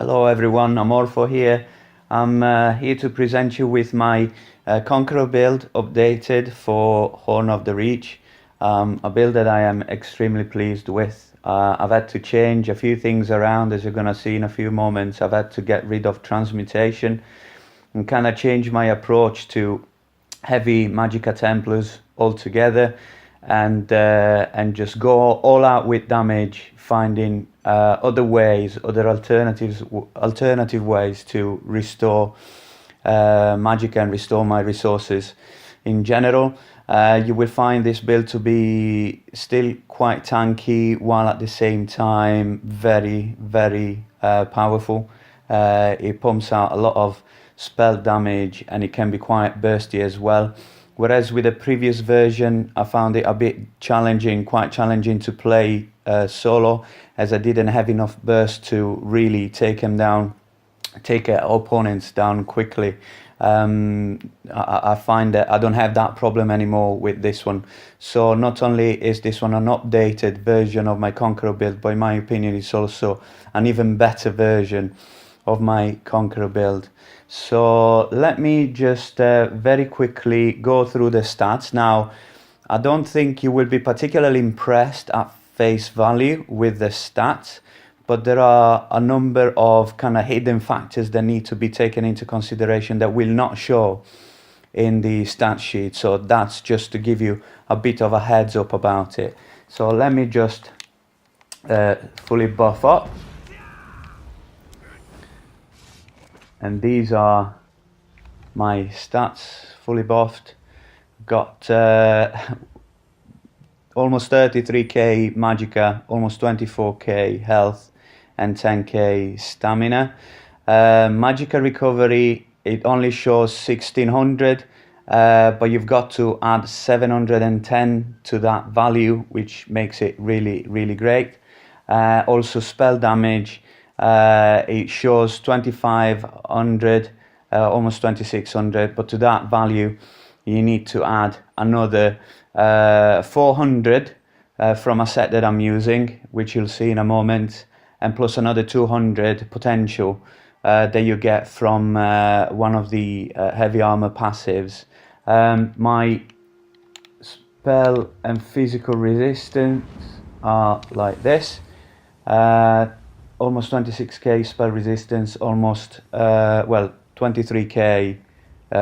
Hello everyone, I'm Orfo here. I'm here to present you with my Conqueror build updated for Horn of the Reach. A build that I am extremely pleased with. I've had to change a few things around, as you're going to see in a few moments. I've had to get rid of transmutation and kind of change my approach to heavy Magicka Templars altogether, and just go all out with damage, finding other ways, other alternative ways to restore Magicka and restore my resources in general. You will find this build to be still quite tanky, while at the same time very powerful. It pumps out a lot of spell damage, and it can be quite bursty as well. Whereas with the previous version, I found it a bit challenging, quite challenging to play solo, as I didn't have enough burst to really take opponents down quickly. I find that I don't have that problem anymore with this one. So not only is this one an updated version of my Conqueror build, but in my opinion it's also an even better version of my Conqueror build. So let me just very quickly go through the stats. Now, I don't think you will be particularly impressed at face value with the stats, but there are a number of kind of hidden factors that need to be taken into consideration that will not show in the stat sheet. So that's just to give you a bit of a heads up about it. So let me just fully buff up. And these are my stats, fully buffed. Got almost 33k Magicka, almost 24k health, and 10k stamina. Magicka recovery, it only shows 1600, but you've got to add 710 to that value, which makes it really great. Also spell damage, it shows 2500, almost 2600, but to that value you need to add another 400 from a set that I'm using, which you'll see in a moment, and plus another 200 potential that you get from one of the heavy armor passives. My spell and physical resistance are like this. Almost 26k spell resistance, almost 23k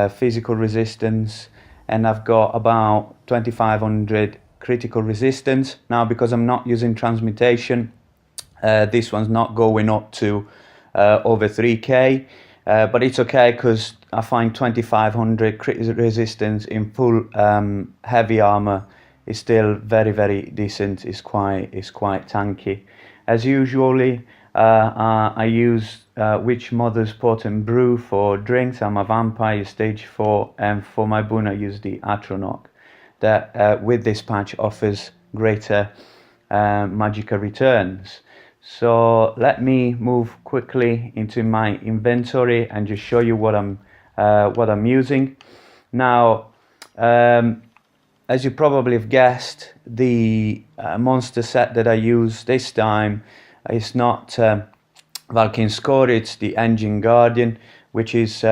physical resistance, and I've got about 2500 critical resistance. Now, because I'm not using transmutation, this one's not going up to over 3k, but it's okay, because I find 2500 crit resistance in full heavy armor is still very decent. It's quite tanky. As usually, I use Witch Mother's Potent Brew for drinks. I'm a vampire, stage 4, and for my boon I use the Atronach, that with this patch offers greater Magicka returns. So let me move quickly into my inventory and just show you what I'm using. Now, as you probably have guessed, the monster set that I use this time is not Valkyn's Core, it's the Engine Guardian, which is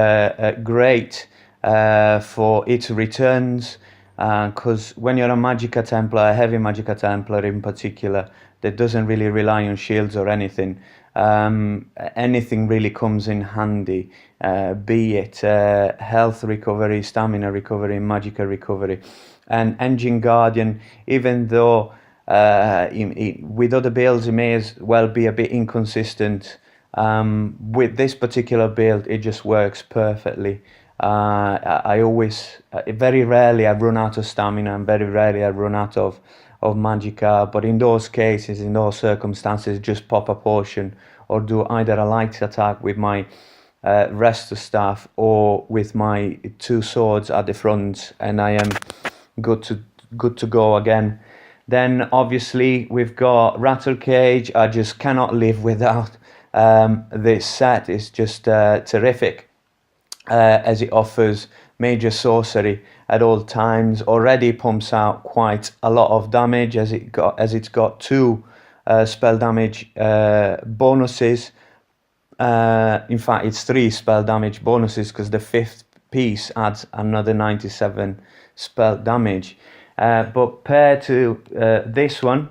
great for its returns, because when you're a Magicka Templar, a heavy Magicka Templar in particular, that doesn't really rely on shields or anything, anything really comes in handy, be it health recovery, stamina recovery, Magicka recovery. And Engine Guardian, even though with other builds it may as well be a bit inconsistent, with this particular build it just works perfectly. I always, very rarely I run out of stamina, and very rarely I run out of Magicka, but in those cases, in those circumstances, just pop a potion or do either a light attack with my Resto Staff or with my 2 swords at the front, and I am good to go again. Then obviously we've got Rattle Cage. I just cannot live without this set. It's just terrific, as it offers major sorcery at all times. Already pumps out quite a lot of damage, as it's got 2 spell damage bonuses, In fact, it's 3 spell damage bonuses because the 5th piece adds another 97 spell damage. But paired to this one,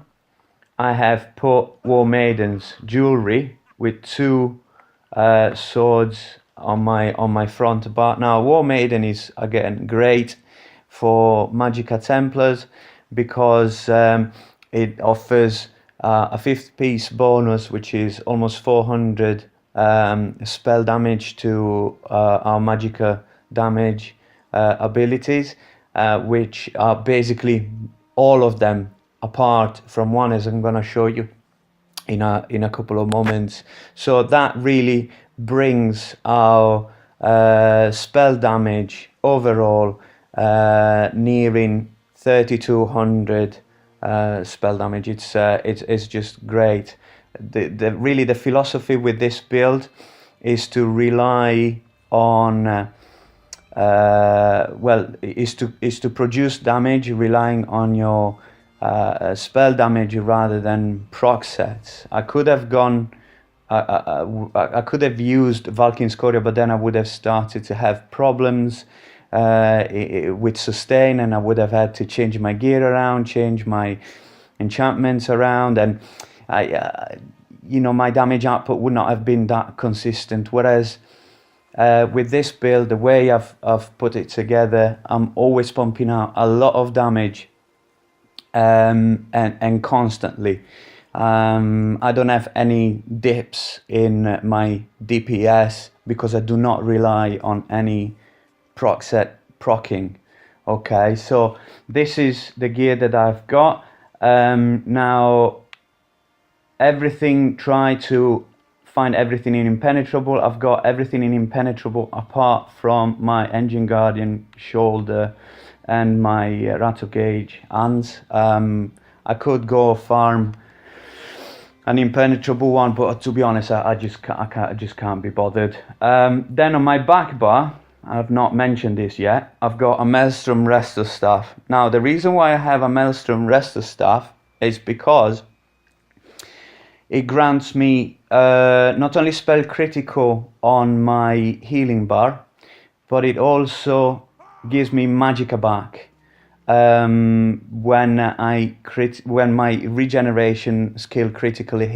I have put War Maiden's jewelry with 2 swords on my front bar. Now, War Maiden is again great for Magicka Templars because it offers a 5th piece bonus, which is almost 400 spell damage to our Magicka damage abilities, which are basically all of them apart from one, as I'm going to show you in a couple of moments. So that really brings our spell damage overall nearing 3200 spell damage. It's just great. Really the philosophy with this build is to rely on is to produce damage relying on your spell damage rather than proc sets. I could have gone I could have used Valkyn's Courier, but then I would have started to have problems with sustain, and I would have had to change my gear around, change my enchantments around, and my damage output would not have been that consistent. Whereas with this build, the way I've put it together, I'm always pumping out a lot of damage and constantly. I don't have any dips in my DPS because I do not rely on any proc set procking. Okay, so this is the gear that I've got. Now, try to find everything in Impenetrable. I've got everything in Impenetrable apart from my Engine Guardian shoulder and my Rattle Gauge hands. I could go farm an Impenetrable one, but to be honest, I just can't be bothered. Then on my back bar, I've not mentioned this yet, I've got a Maelstrom Resto Staff. Now, the reason why I have a Maelstrom Resto Staff is because it grants me not only spell critical on my healing bar, but it also gives me Magicka back when my regeneration skill critically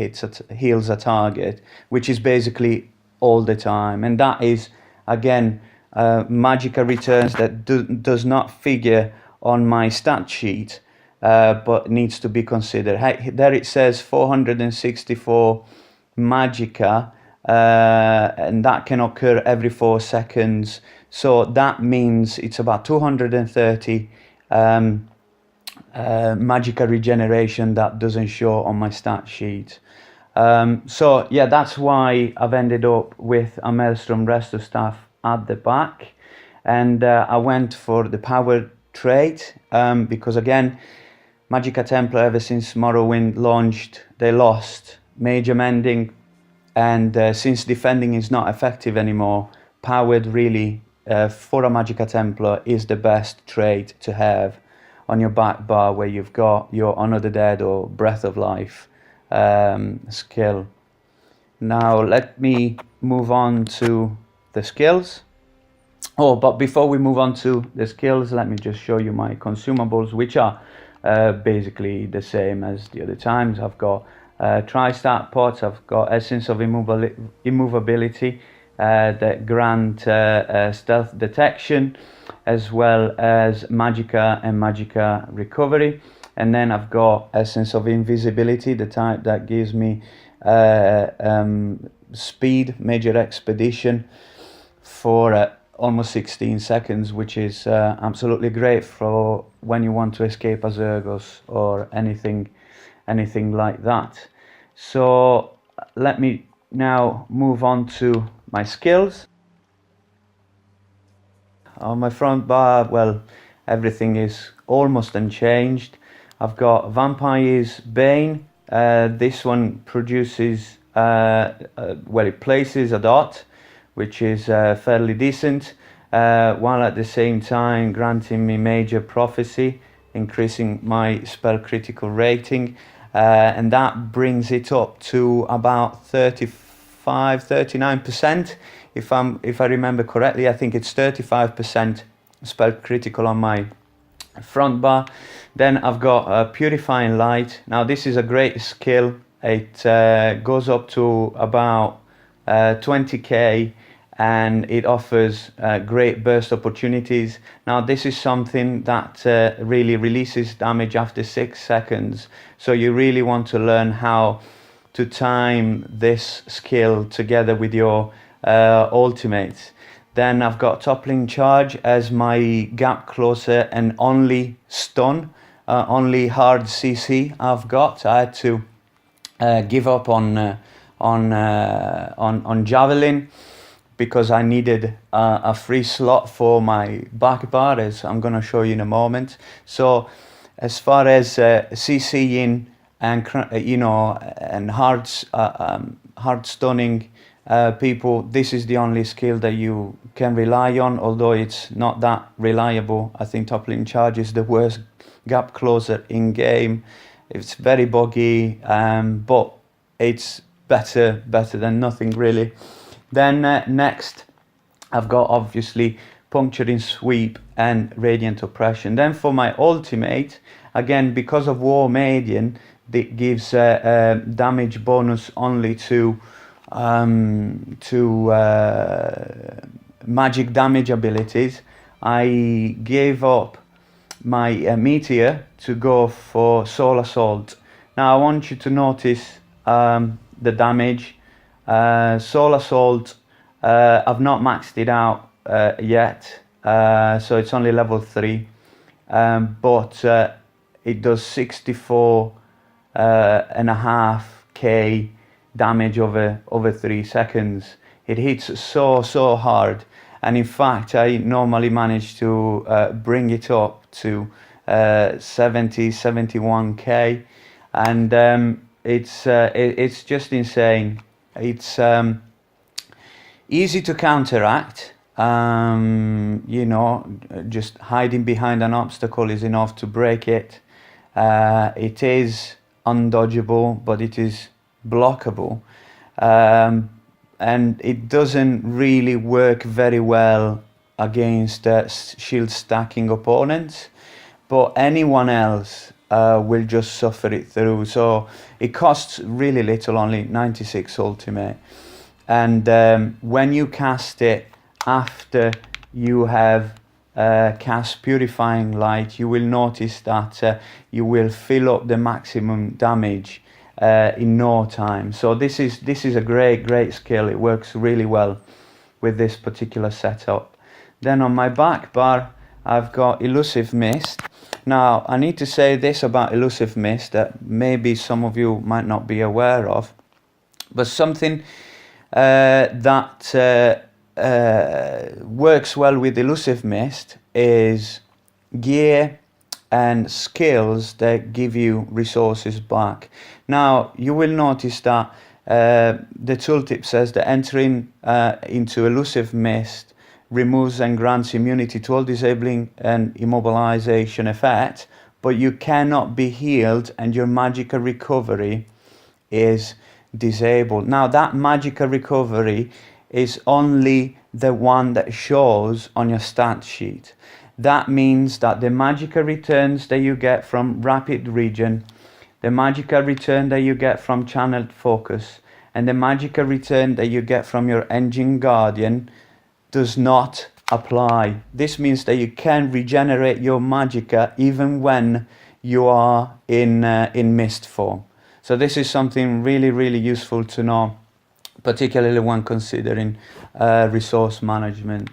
heals a target, which is basically all the time. And that is again Magicka returns that does not figure on my stat sheet, but needs to be considered. There it says 464 Magicka, and that can occur every 4 seconds. So that means it's about 230 Magicka regeneration that doesn't show on my stat sheet. So yeah, that's why I've ended up with a Maelstrom Resto Staff at the back, and I went for the power trait because again, Magicka Templar, ever since Morrowind launched, they lost Major Mending, and since defending is not effective anymore, powered really for a Magicka Templar is the best trait to have on your back bar, where you've got your Honor the Dead or Breath of Life skill. Now let me move on to the skills. Oh, but before we move on to the skills, let me just show you my consumables, which are basically the same as the other times. I've got Tri-Stat pots, I've got Essence of Immovability that grant stealth detection, as well as Magicka and Magicka Recovery. And then I've got Essence of Invisibility, the type that gives me speed, Major Expedition for almost 16 seconds, which is absolutely great for when you want to escape a Zergos or anything like that. So let me now move on to my skills. On my front bar, well, everything is almost unchanged. I've got Vampire's Bane. This one produces, it places a dot, which is fairly decent, while at the same time granting me Major Prophecy, increasing my spell critical rating, and that brings it up to about 35 39%. If I remember correctly, I think it's 35% spell critical on my front bar. Then I've got Purifying Light. Now this is a great skill. It goes up to about 20k, and it offers great burst opportunities. Now this is something that really releases damage after 6 seconds, so you really want to learn how to time this skill together with your ultimates. Then I've got Toppling Charge as my gap closer and only stun, only hard CC I've got. I had to give up on Javelin because I needed a free slot for my back bar, as I'm going to show you in a moment. So as far as CCing and and hard stunning people, this is the only skill that you can rely on, although it's not that reliable. I think Toppling Charge is the worst gap closer in game. It's very buggy, but it's better than nothing really. Then next I've got obviously Puncturing Sweep and Radiant Oppression. Then for my ultimate, again, because of War Median, it gives damage bonus only to magic damage abilities. I gave up my Meteor to go for Soul Assault. Now I want you to notice the damage. Soul Assault, I've not maxed it out yet, so it's only level 3, but it does 64.5k damage over 3 seconds. It hits so hard, and in fact I normally manage to bring it up to 71k, and it's just insane. It's easy to counteract. Just hiding behind an obstacle is enough to break it. It is undodgeable, but it is blockable, and it doesn't really work very well against shield stacking opponents, but anyone else will just suffer it through. So it costs really little, only 96 ultimate, and when you cast it after you have cast Purifying Light, you will notice that you will fill up the maximum damage in no time. So this is a great skill. It works really well with this particular setup. Then on my back bar I've got Elusive Mist. Now I need to say this about Elusive Mist that maybe some of you might not be aware of, but something that works well with Elusive Mist is gear and skills that give you resources back. Now you will notice that the tooltip says that entering into Elusive Mist removes and grants immunity to all disabling and immobilization effects, but you cannot be healed and your magical recovery is disabled. Now that magical recovery is only the one that shows on your stat sheet. That means that the magical returns that you get from Rapid Regen, the magical return that you get from Channeled Focus, and the magical return that you get from your Engine Guardian does not apply. This means that you can regenerate your magicka even when you are in mist form. So this is something really useful to know, particularly when considering resource management.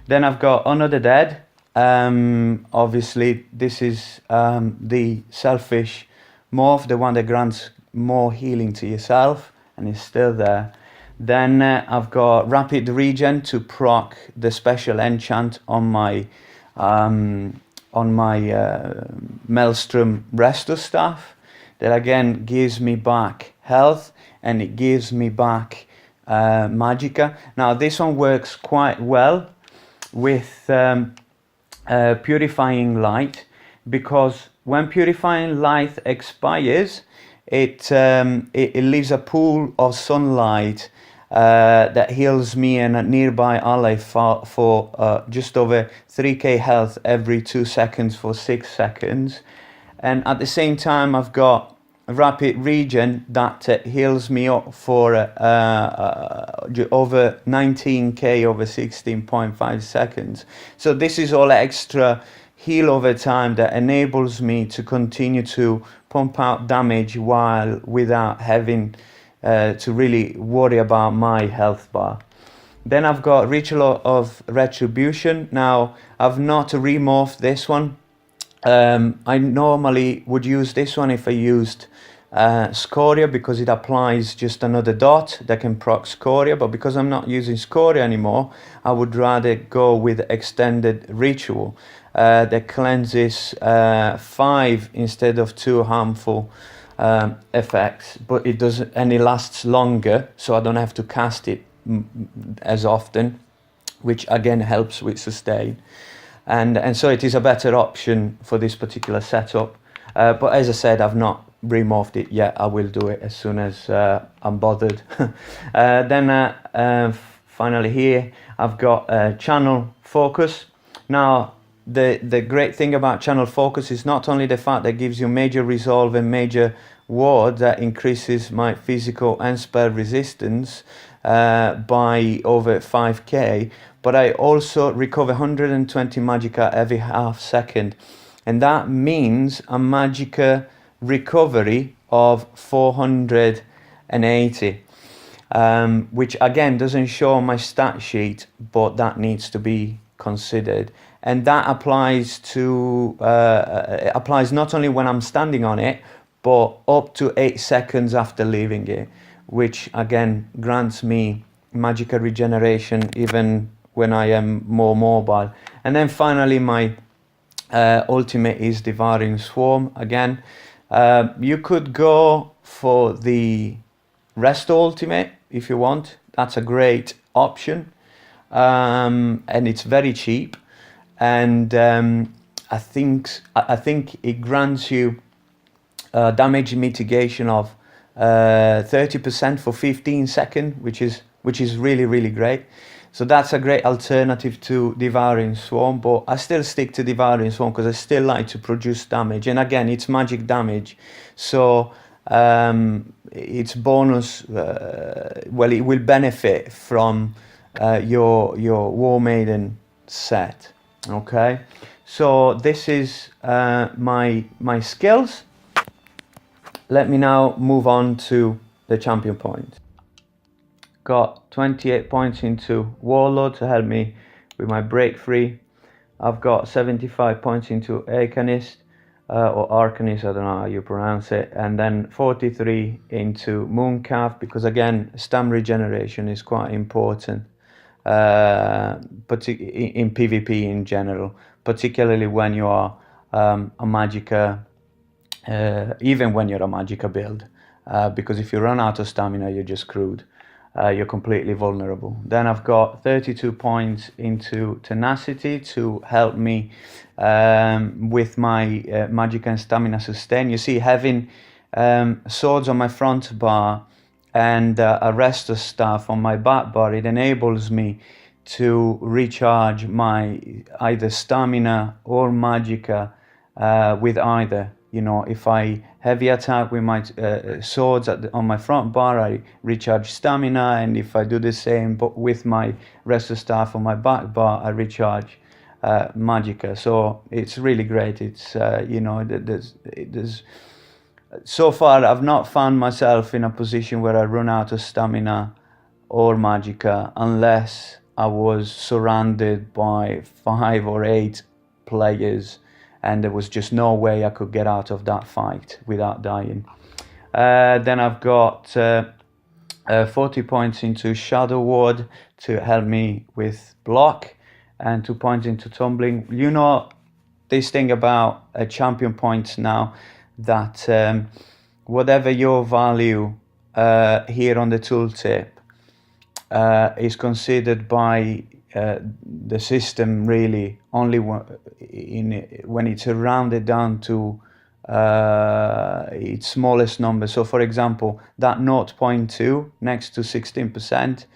Then I've got Honor the Dead. Obviously this is the selfish morph, the one that grants more healing to yourself and is still there. Then I've got Rapid Regen to proc the special enchant on my Maelstrom Resto Staff. That again gives me back health and it gives me back magicka. Now this one works quite well with Purifying Light, because when Purifying Light expires, it leaves a pool of sunlight that heals me and a nearby ally for just over 3k health every 2 seconds for 6 seconds. And at the same time, I've got rapid regen that heals me up for over 19k over 16.5 seconds. So this is all extra heal over time that enables me to continue to pump out damage while without having to really worry about my health bar. Then I've got Ritual of Retribution. Now I've not remorphed this one. I normally would use this one if I used Scoria, because it applies just another dot that can proc Scoria, but because I'm not using Scoria anymore, I would rather go with Extended Ritual that cleanses 5 instead of 2 harmful effects, but it doesn't, and it lasts longer, so I don't have to cast it as often, which again helps with sustain. And so it is a better option for this particular setup. But as I said, I've not remorphed it yet. I will do it as soon as I'm bothered. Then finally here, I've got Channel Focus. Now, the great thing about Channel Focus is not only the fact that it gives you major resolve and major ward that increases my physical and spell resistance by over 5k, but I also recover 120 magicka every half second, and that means a magicka recovery of 480, which again doesn't show on my stat sheet, but that needs to be considered. And that applies to applies not only when I'm standing on it, but up to 8 seconds after leaving it, which again grants me magicka regeneration even when I am more mobile. And then finally my ultimate is Devouring Swarm. Again, you could go for the Rest ultimate if you want. That's a great option, and it's very cheap, and I think it grants you damage mitigation of 30% for 15 seconds, which is really great. So that's a great alternative to Devouring Swarm, but I still stick to Devouring Swarm because I still like to produce damage, and again it's magic damage, so it's bonus. Well, it will benefit from your War Maiden set. Okay, so this is my skills. Let me now move on to the champion points. Got 28 points into Warlord to help me with my break free. I've got 75 points into Arcanist, or Arcanist, I don't know how you pronounce it, and then 43 into Mooncalf, because again, stam regeneration is quite important, in PvP in general, particularly when you are a magicka, even when you're a magicka build, because if you run out of stamina, you're just screwed. You're completely vulnerable. Then I've got 32 points into Tenacity to help me with my magic and stamina sustain. You see, having swords on my front bar and a Resto staff on my back bar, it enables me to recharge my either stamina or magicka with either. You know, if I heavy attack with my swords on my front bar, I recharge stamina, and if I do the same but with my Resto staff on my back bar, I recharge magicka. So it's really great. It's you know, there's so far I've not found myself in a position where I run out of stamina or magicka unless I was surrounded by 5 or 8 players, and there was just no way I could get out of that fight without dying. Then I've got 40 points into Shadow Ward to help me with block, and 2 points into Tumbling. You know this thing about champion points now, that whatever your value here on the tooltip is considered by the system really only when it's rounded down to its smallest number. So for example, that 0.2 next to 16%,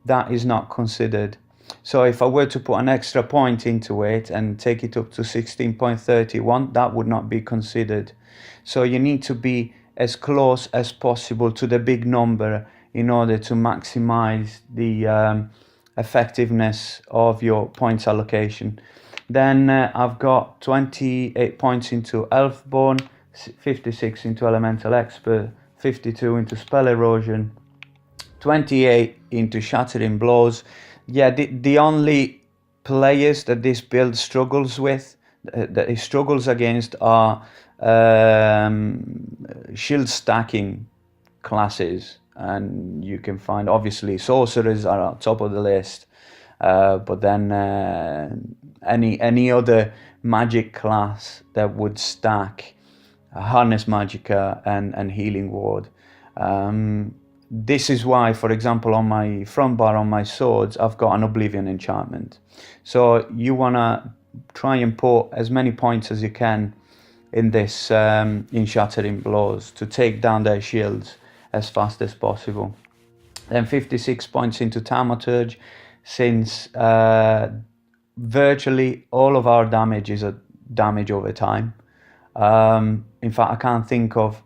that is not considered. So if I were to put an extra point into it and take it up to 16.31, that would not be considered. So you need to be as close as possible to the big number in order to maximize the effectiveness of your points allocation. Then I've got 28 points into Elfborn, 56 into Elemental Expert, 52 into Spell Erosion, 28 into Shattering Blows. Yeah, the only players that this build struggles with, that it struggles against, are shield stacking classes. And you can find, obviously, sorcerers are on top of the list. But then any other magic class that would stack Harness Magicka and Healing Ward. This is why, for example, on my front bar on my swords, I've got an Oblivion enchantment. So you want to try and put as many points as you can in this in Shattering Blows to take down their shields as fast as possible. Then 56 points into Thaumaturge, since virtually all of our damage is a damage over time. In fact, I can't think of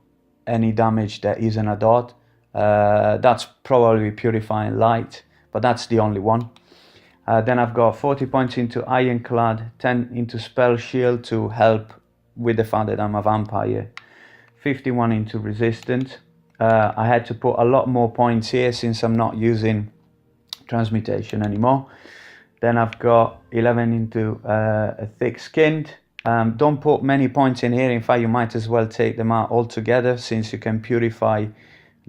any damage that isn't a dot. That's probably Purifying Light, but that's the only one. Then I've got 40 points into Ironclad, 10 into Spell Shield to help with the fact that I'm a vampire, 51 into Resistance. I had to put a lot more points here since I'm not using Transmutation anymore. Then I've got 11 into a Thick-Skinned. Don't put many points in here. In fact, you might as well take them out altogether, since you can purify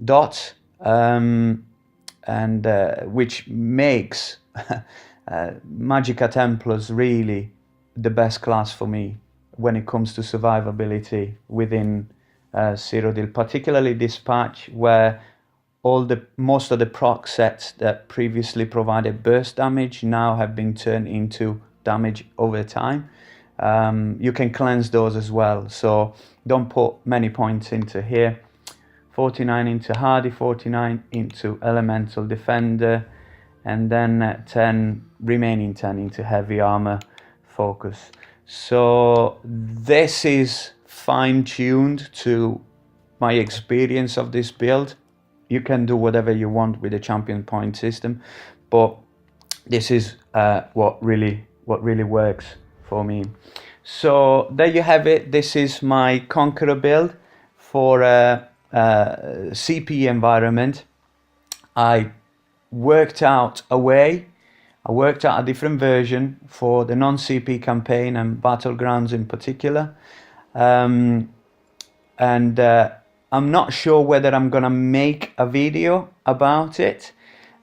dots, which makes Magicka Templars really the best class for me when it comes to survivability within Cyrodiil, particularly this patch where most of the proc sets that previously provided burst damage now have been turned into damage over time. You can cleanse those as well, so don't put many points into here. 49 into Hardy, 49 into Elemental Defender, and then 10 remaining 10 into Heavy Armor Focus. So this is fine-tuned to my experience of this build. You can do whatever you want with the champion point system, but this is what really works for me. So there you have it. This is my Conqueror build for a CP environment. I worked out a different version for the non-CP campaign and Battlegrounds in particular. I'm not sure whether I'm gonna make a video about it.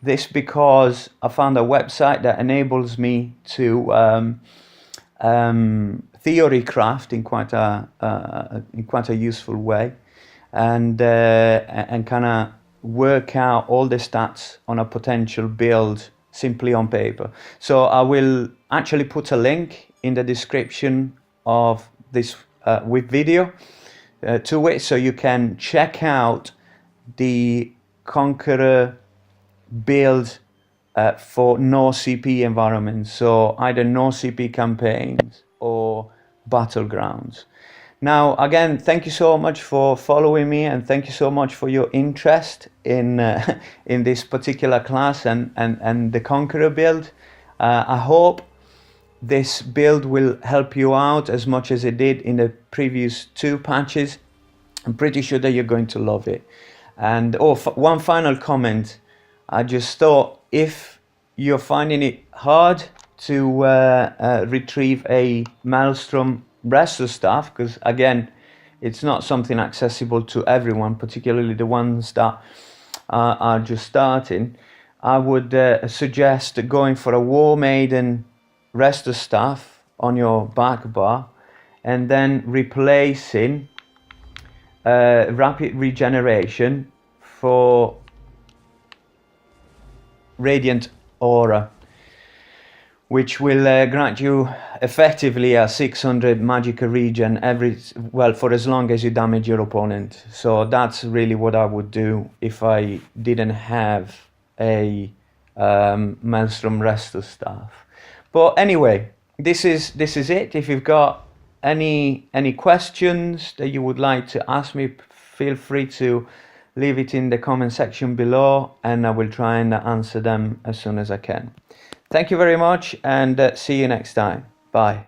This because I found a website that enables me to theory craft in quite a useful way, and kind of work out all the stats on a potential build simply on paper. So I will actually put a link in the description of this with video to it, so you can check out the Conqueror build for no CP environments, so either no CP campaigns or Battlegrounds. Now, again, thank you so much for following me, and thank you so much for your interest in in this particular class and the Conqueror build. I hope this build will help you out as much as it did in the previous two patches. I'm pretty sure that you're going to love it. And one final comment. I just thought, if you're finding it hard to retrieve a Maelstrom Wrestler staff, because again, it's not something accessible to everyone, particularly the ones that are just starting, I would suggest going for a War Maiden Wrestler staff on your back bar, and then replacing Rapid Regeneration for Radiant Aura. which will grant you effectively a 600 magic regen for as long as you damage your opponent. So that's really what I would do if I didn't have a Maelstrom Resto staff. But anyway, this is it. If you've got any questions that you would like to ask me, feel free to leave it in the comment section below, and I will try and answer them as soon as I can. Thank you very much, and see you next time. Bye.